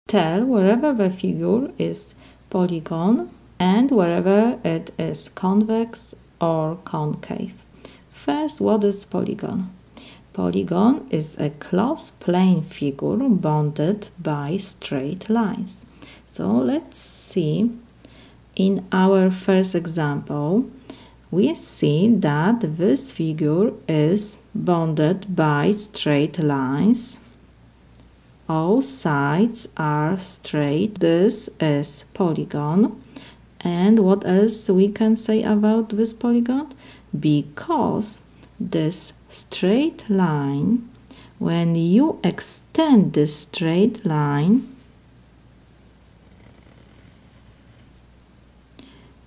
tell wherever the figure is polygon and wherever it is convex or concave. First, what is polygon? Polygon is a closed plane figure bounded by straight lines. So let's see. In our first example, we see that this figure is bounded by straight lines. All sides are straight. This is polygon. And what else we can say about this polygon? Because this straight line, when you extend this straight line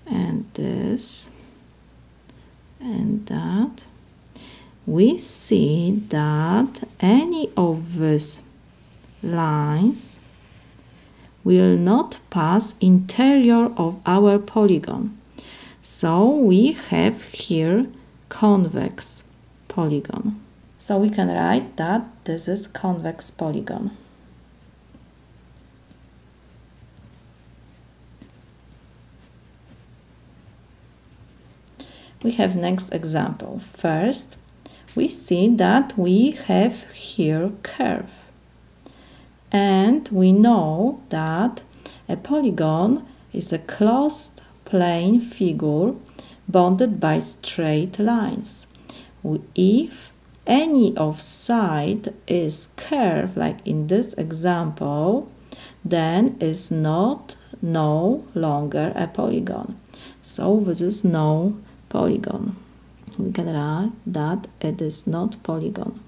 and this and that, we see that any of these lines will not pass interior of our polygon. So we have here convex polygon. So we can write that this is convex polygon. We have next example. First, we see that we have here curve. And we know that a polygon is a closed plane figure bounded by straight lines. If any of side is curved, like in this example, then is no longer a polygon. So this is no polygon. We can write that it is not polygon.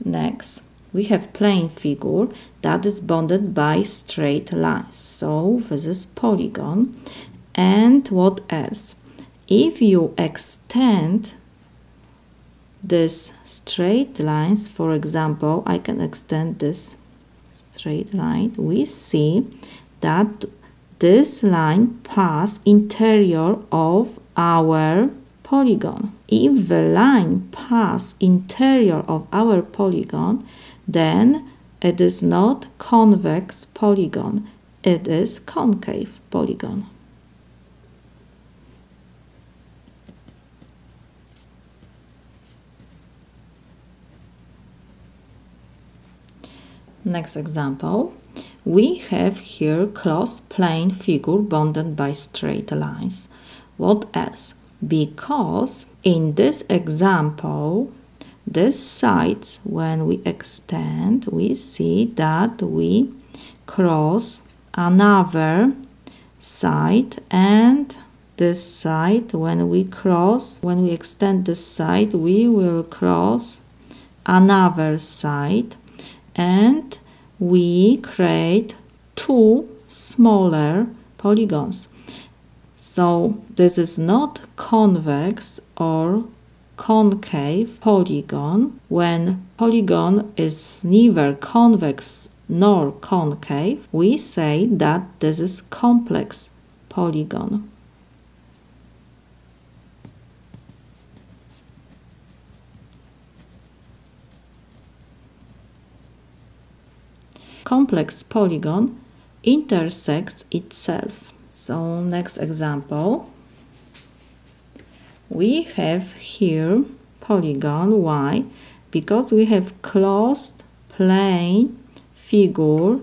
Next, we have plane figure that is bounded by straight lines. So this is polygon. And what else? If you extend this straight lines, for example, I can extend this straight line, we see that this line passes interior of our polygon. If the line passes interior of our polygon, then it is not convex polygon, it is concave polygon. Next example, we have here closed plane figure bounded by straight lines. What else? Because in this example, this sides, when we extend, we see that we cross another side, and this side, when we extend this side, we will cross another side, and we create two smaller polygons. So this is not convex or concave polygon. When polygon is neither convex nor concave, we say that this is complex polygon. Complex polygon intersects itself. So next example, we have here polygon. Why? Because we have closed plane figure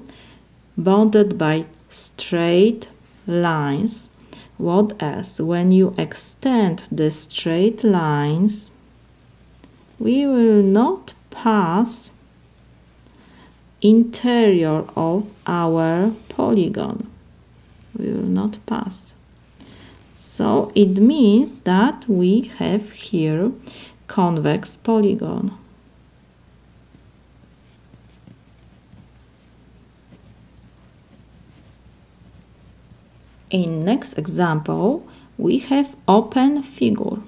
bounded by straight lines. What else? When you extend the straight lines, we will not pass interior of our polygon. We will not pass. So it means that we have here convex polygon. In next example, we have open figure.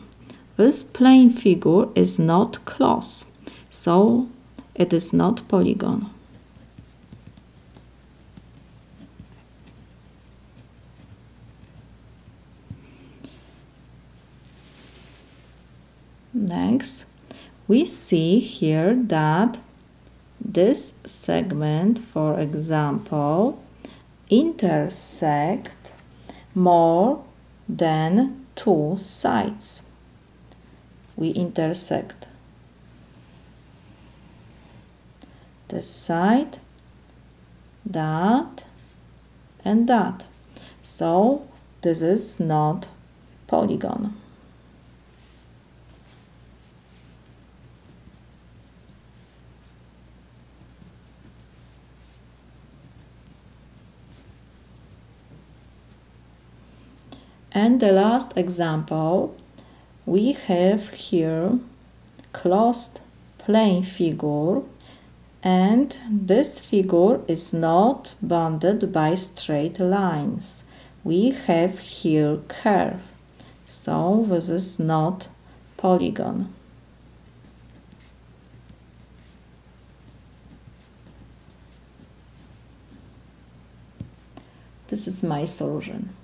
This plane figure is not closed, so it is not polygon. Next, we see here that this segment, for example, intersect more than two sides. We intersect this side, that, and that. So this is not polygon. And the last example, we have here closed plane figure, and this figure is not bounded by straight lines. We have here curve, so this is not polygon. This is my solution.